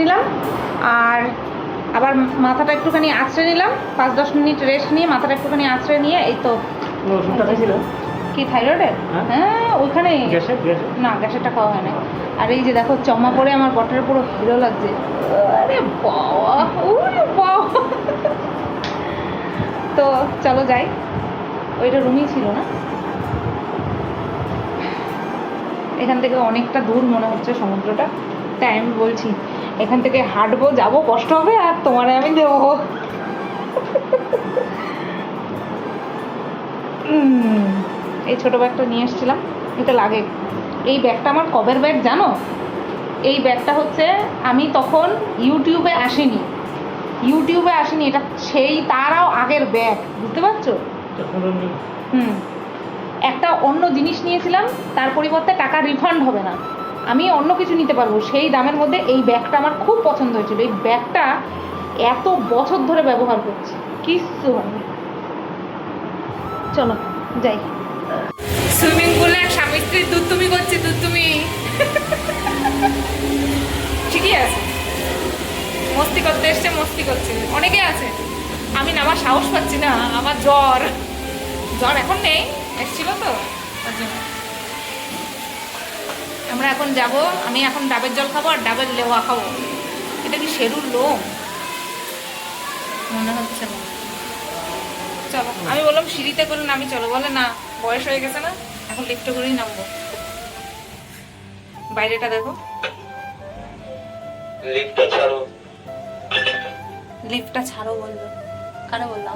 নিলাম আর আবার মাথাটা একটুখানি আঁচড়ে নিলাম, 5-10 মিনিট রেস্ট নিয়ে মাথাটা একটুখানি আঁচড়ে নিয়ে এই তো। ওষুধটা খাইছিল কি থাইরয়েডের? হ্যাঁ ওইখানে না, গ্যাসেরটা খাওয়া হয় না। আর এই যে দেখো চমা পরে আমার বটের পুরো হিরো লাগছে। আরে বাবা, ওরে বাবা। তো চলো যাই, ওইটা রুমই ছিল না। এখান থেকে অনেকটা দূর মনে হচ্ছে সমুদ্রটা, তাই আমি বলছি এখান থেকে হাঁটবো, যাবো, কষ্ট হবে আর তোমারে আমি দেবো। এই ছোটো ব্যাগটা নিয়ে এসেছিলাম, এটা লাগে। এই ব্যাগটা আমার কবের ব্যাগ জানো? এই ব্যাগটা হচ্ছে আমি তখন ইউটিউবে আসিনি, এটা সেই তারাও আগের ব্যাগ, বুঝতে পারছো? একটা অন্য জিনিস নিয়েছিলাম, তার পরিবর্তে টাকা রিফান্ড হবে না, আমি অন্য কিছু নিতে পারবো সেই দামের মধ্যে। এই ব্যাগটা আমার খুব পছন্দ হয়েছিল, এই ব্যাগটা এত বছর ধরে ব্যবহার করছি, কিচ্ছু হয়নি। চলো যাই। সুইমিং পুলে স্বামী স্ত্রীর দুধ তুমি করছি, দুধ তুমি। ঠিকই আছে, মস্তি করতে এসছে, মস্তি করছে, অনেকে আছে। আমি নামার সাহস পাচ্ছি না, আমার জ্বর এখন নেই, এসছিল তো তার জন্য। আমরা এখন যাব, আমি এখন ডাবের জল খাবো আর ডাবের লেওয়া খাবো। এটা কি শেরুর লোম মনে হচ্ছে না। চলো, আমি বললাম সিঁড়িতে করে নামি, চলো বলে না বয়স হয়ে গেছে না, এখন লিফটে করেই নামবো। বাইরেটা দেখো, লিফটটা ছাড়ো বললো। কারা বললো?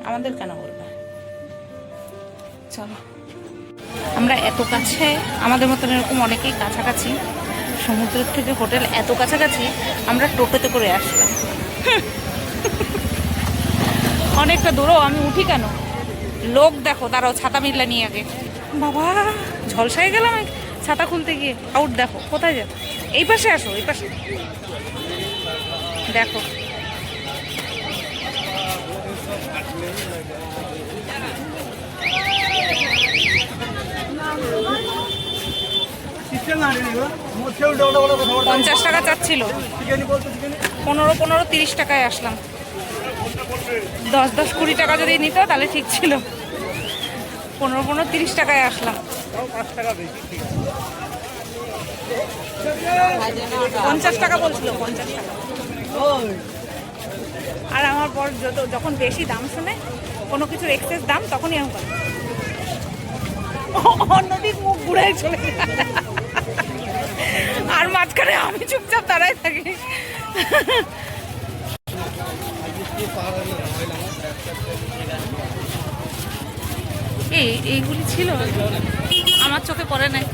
আমাদের কেন বলবে? চলো, আমরা এত কাছে, আমাদের মতন এরকম অনেকেই কাছাকাছি, সমুদ্রের থেকে হোটেল এত কাছাকাছি, আমরা টোটোতে করে আসলাম। অনেকটা দূরও, আমি উঠি কেন? লোক দেখো, তারাও ছাতা মিললে নিয়ে আগে। বাবা ঝলসায় গেলাম ছাতা খুলতে গিয়ে। আউট দেখো, কোথায় যাও? এই পাশে আসো, এই পাশে দেখো। পঞ্চাশ টাকা চাচ্ছিল, 15-30 টাকায় আসলাম। 10-20 টাকা যদি নিত তাহলে ঠিক ছিল। 15-30 টাকায় আসলাম। 50 টাকা বলছিল, 50 টাকা। আর আমার পর যখন বেশি দাম শুনে, কোনো কিছুর এক্সেস দাম, তখনই আমি করি। অন্যদিক মুখ ঘুরাই চলে যায়, আর মাঝখানে আমি চুপচাপ দাঁড়াই থাকি। এইগুলি ছিল, আমার চোখে পড়ে নাই।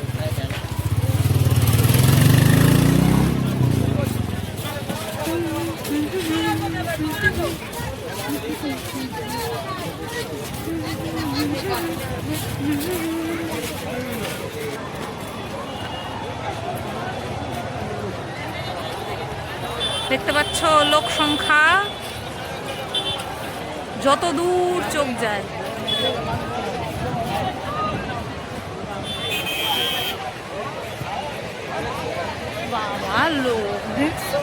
দেখতে পাচ্ছ লোক সংখ্যা যত দূর চোখ যায়। বাবা লোক দেখছো,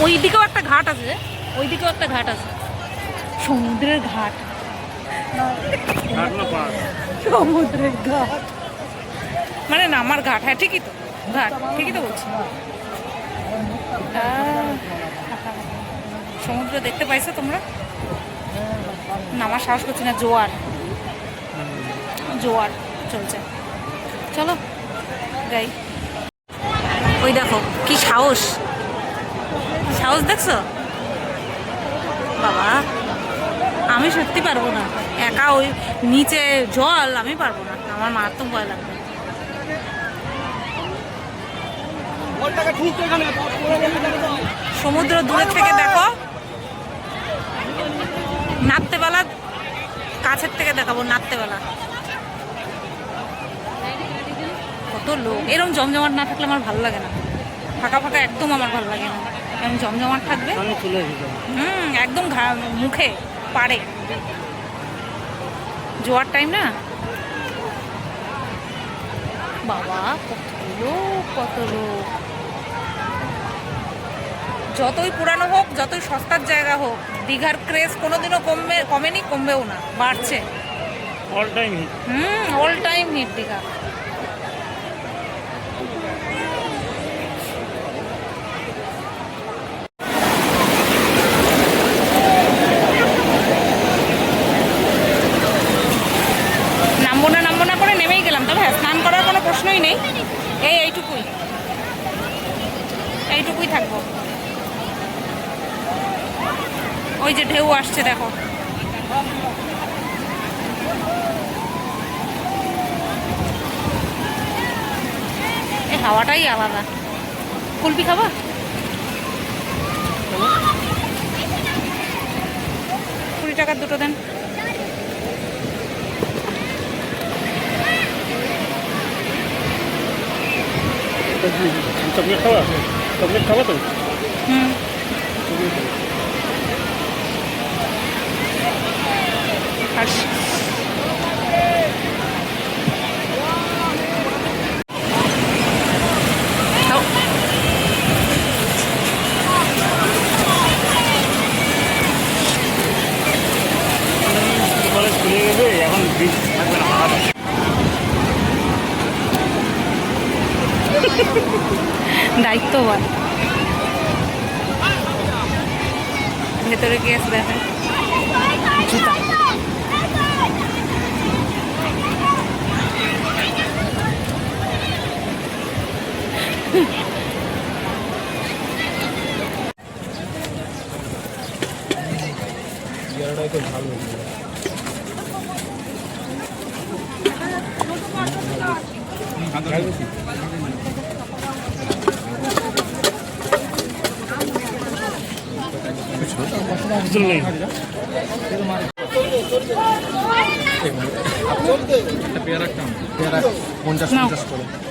ওই দিকেও একটা ঘাট আছে, ওই দিকেও একটা ঘাট আছে, সমুদ্রের ঘাট, সমুদ্রের ঘাট মানে নামার ঘাট। হ্যাঁ ঠিকই তো, ঘাট ঠিকই তো বলছি। সমুদ্র দেখতে পাইছো তোমরা? নামার সাহস করছি না, জোয়ার জোয়ার চলছে। চলো যাই। ওই দেখো কি সাহস, সাহস দেখছো? বাবা আমি সত্যি পারবো না একা, ওই নিচে জল আমি পারবো না, আমার মারাত্মক ভয় লাগবে। সমুদ্র দূরের থেকে দেখো, নাত্তেবেলা কাছের থেকে দেখাবো, নাত্তেবেলা কত লোক। এরকম জমজমাট না থাকলে আমার ভালো লাগে না, ফাঁকা ফাঁকা একদম আমার ভালো লাগে না। এরকম জমজমাট থাকবে, একদম মুখে পাড়ে। জোয়ার টাইম না, বাবা কত লোক, কত লোক। যতই পুরানো হোক, যতই সস্তার জায়গা হোক, দীঘার ক্রেজ কোনোদিনও কমেনি, কমবেও না, বাড়ছে। All time hit. All time hit Digha. নামবো না করে নেমেই গেলাম, তবে হ্যাঁ স্নান করার কোনো প্রশ্নই নেই। এইটুকুই থাকবো। ওই যে ঢেউ আসছে দেখো। এই হাওয়াটাই আলাদা। কুলফি খাবা? টাকার দুটো দেন। চকলেট খাওয়া? চকলেট খাওয়া তো? কলেজ খুলে গেছে, এখন বীজ থাকবে না। দায়িত্ববান। ভেতরে গিয়ে দেখেন জুতা।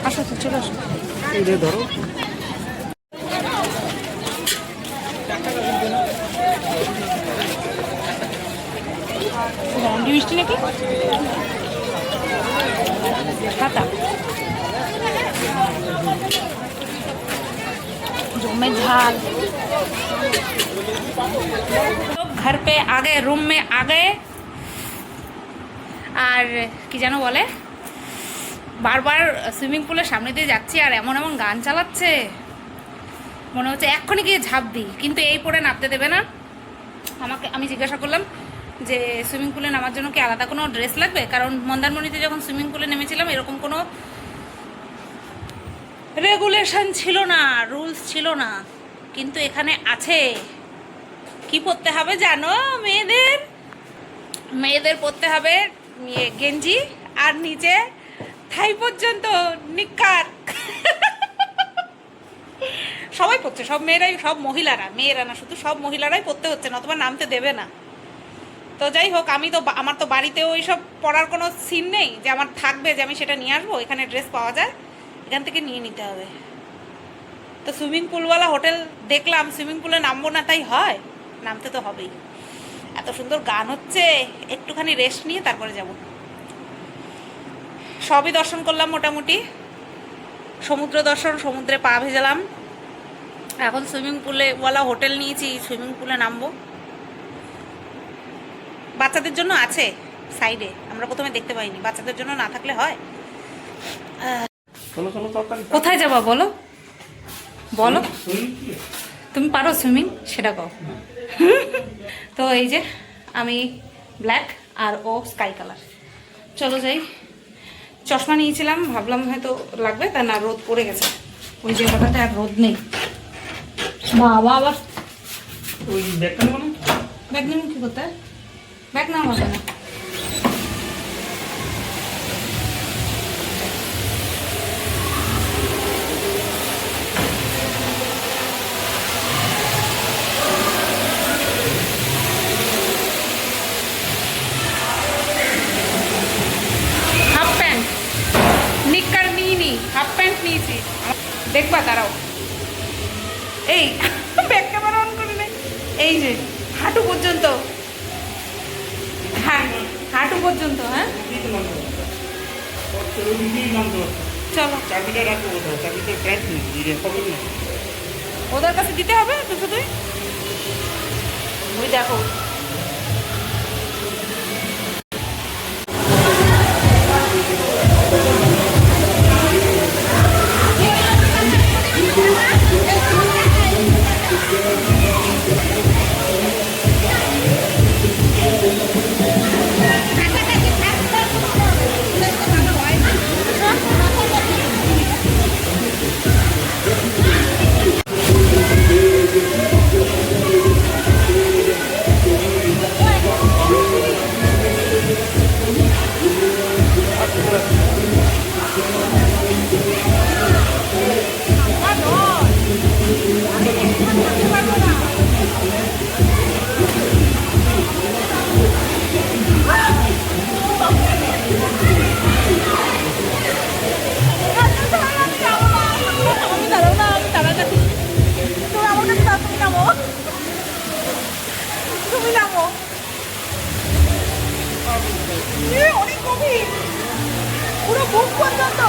আসো তো, চলে আসো। ধরো মিষ্টি নাকি খাতা জমে ঝাল। घर पे आ गए, रूम में आ गए। আর কি যেন বলে, বারবার সুইমিং পুলের সামনে দিয়ে যাচ্ছি আর এমন এমন গান চালাচ্ছে, মনে হচ্ছে এক্ষুনি গিয়ে ঝাঁপ দিই, কিন্তু এই পরে নামতে দেবে না আমাকে। আমি জিজ্ঞাসা করলাম যে সুইমিং পুলে নামার জন্য কি আলাদা কোনো ড্রেস লাগবে, কারণ মন্দারমণিতে যখন সুইমিং পুলে নেমেছিলাম এরকম কোনো রেগুলেশন ছিল না, রুলস ছিল না, কিন্তু এখানে আছে। কি পরতে হবে জানো? মেয়েদের পরতে হবে গেঞ্জি আর নিচে থাই পর্যন্ত নিক্কার। সবাই পড়ছে, সব মেয়েরাই, সব মহিলারা, মেয়েরা না শুধু, সব মহিলারাই পড়তে হচ্ছে, নতুবা নামতে দেবে না। তো যাই হোক, আমার তো বাড়িতেও এইসব পড়ার কোনো সিন নেই যে আমার থাকবে যে আমি সেটা নিয়ে আসবো। এখানে ড্রেস পাওয়া যায়, এখান থেকে নিয়ে নিতে হবে। তো সুইমিং পুলওয়ালা হোটেল দেখলাম, সুইমিং পুলে নামবো না তাই হয়, নামতে তো হবেই। এত সুন্দর গান হচ্ছে, একটুখানি রেস্ট নিয়ে তারপরে যাব। সবই দর্শন করলাম মোটামুটি, সমুদ্র দর্শন, সমুদ্রে পা ভেজালাম। এখন সুইমিং পুলেওয়ালা হোটেল নিয়েছি, সুইমিং পুলে নামবো। বাচ্চাদের জন্য আছে সাইডে, আমরা প্রথমে দেখতে পাইনি, বাচ্চাদের জন্য না থাকলে হয়? কোথায় যাবা বলো বলো, তুমি পারো সুইমিং সেটা কও। তো এই যে আমি ব্ল্যাক আর ও স্কাই কালার। চলো যাই। চশমা নিয়েছিলাম, ভাবলাম হয়তো লাগবে, তা না, রোদ পড়ে গেছে ওই জায়গাটাতে, আর রোদ নেই। বাবা আবার ওই ব্যাগটা নেবো না? ব্যাগ নেব কি করতে? ব্যাগ নেওয়া হবে না। হাফ প্যান্ট নিক্কার নিইনি, হাফ প্যান্ট নিয়েছি। দেখবা দাঁড়াও, এই ব্যাগ ক্যামেরা অন করে নেই। এই যে হাঁটু পর্যন্ত, হ্যাঁ হাঁটু পর্যন্ত। হ্যাঁ চলো চাবিটা রাখবো কোথাও? চাবিটা ক্যাশ নেই, পকেট নেই। ওদের কাছে দিতে হবে তো শুধুই। ওই দেখো তুমি নামো। অনেক গভীর, পুরো বুক পর্যন্ত।